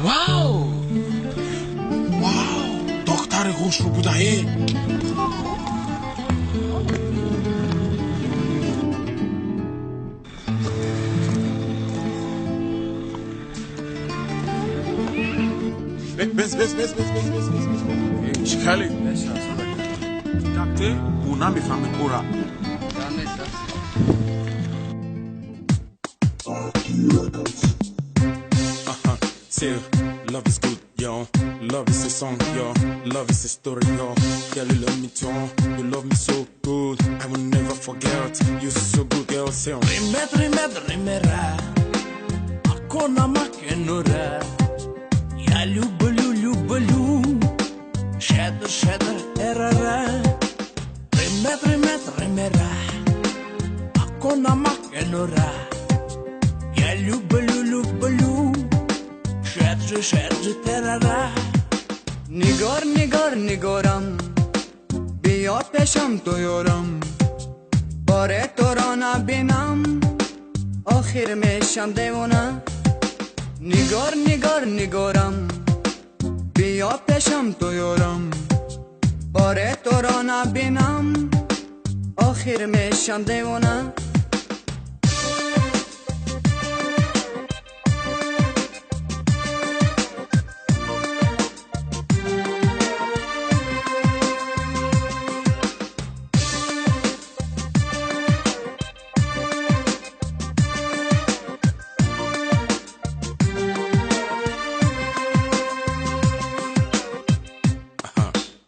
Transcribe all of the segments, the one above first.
واو دختر خوش رو بودایی بس چیکالی دکته اونا میفهمه کورا Say, love is good, yo. Love is a song, yo. Love is a story, yo. Girl, you love me too. You love me so good. I will never forget. You're so good, girl. Say, rimera. Akona makenora. Ya lubelu. Shadow, erara. Rimera. Akona makenora. Ya lubelu. شرج تراره نگارم بیا پیشم تو یارم باره تو را نبینم آخر میشم دیوانه نگارم بیا پیشم تو یارم باره تو را نبینم آخر میشم دیوانه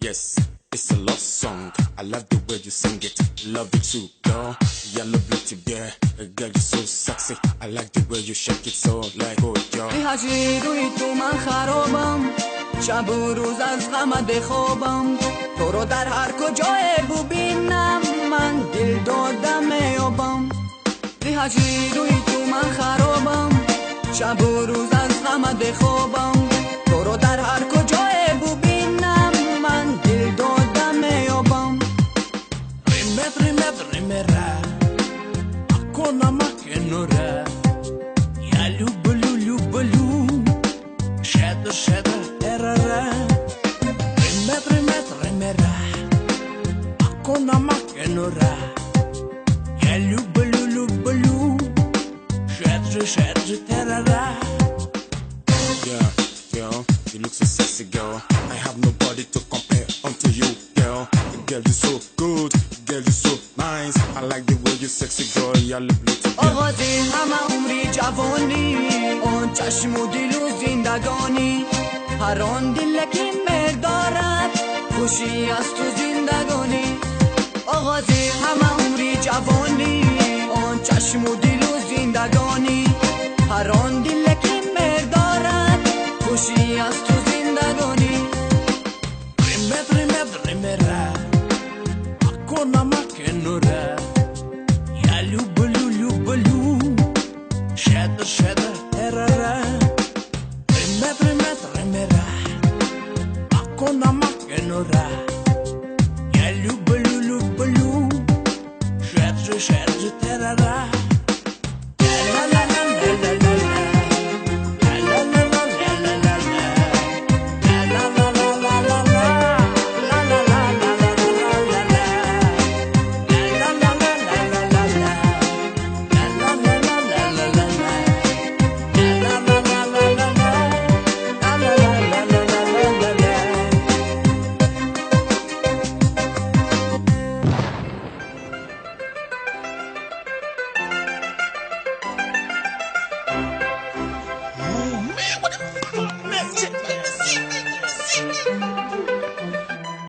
Yes, it's a love song. I love the way you sing it. Love it too, girl. Yeah, love it too, yeah. Girl, you're so sexy. I like the way you shake it so like oh, girl. هجی روی تو من خرابم شب و روز از غمت بخوابم تو رو در هر کجای ببینم من دل دادم میابم هجی روی تو من خرابم شب و روز از غمت بخوابم تو رو در هر کجای ببینم من دل دادم میابم rimera akona makenora ya lubelu shadow erara rimera akona makenora ya lubelu shadow terara yeah girl you look so sexy girl I have nobody to compare unto you girl you're so good girl you're so nice I like the way you sexy girl you look beautiful آغازی همه عمری جوانی اون چشم و دل و زندگانی هر آن دل که مهر دارد خوشی از تو زندگانی آغازی همه عمری جوانی اون چشم و دل و زندگانی هر آن دل که مهر دارد خوشی از تو زندگانی rimera akona makenora ya lubelu shadow erara rimera akona makenora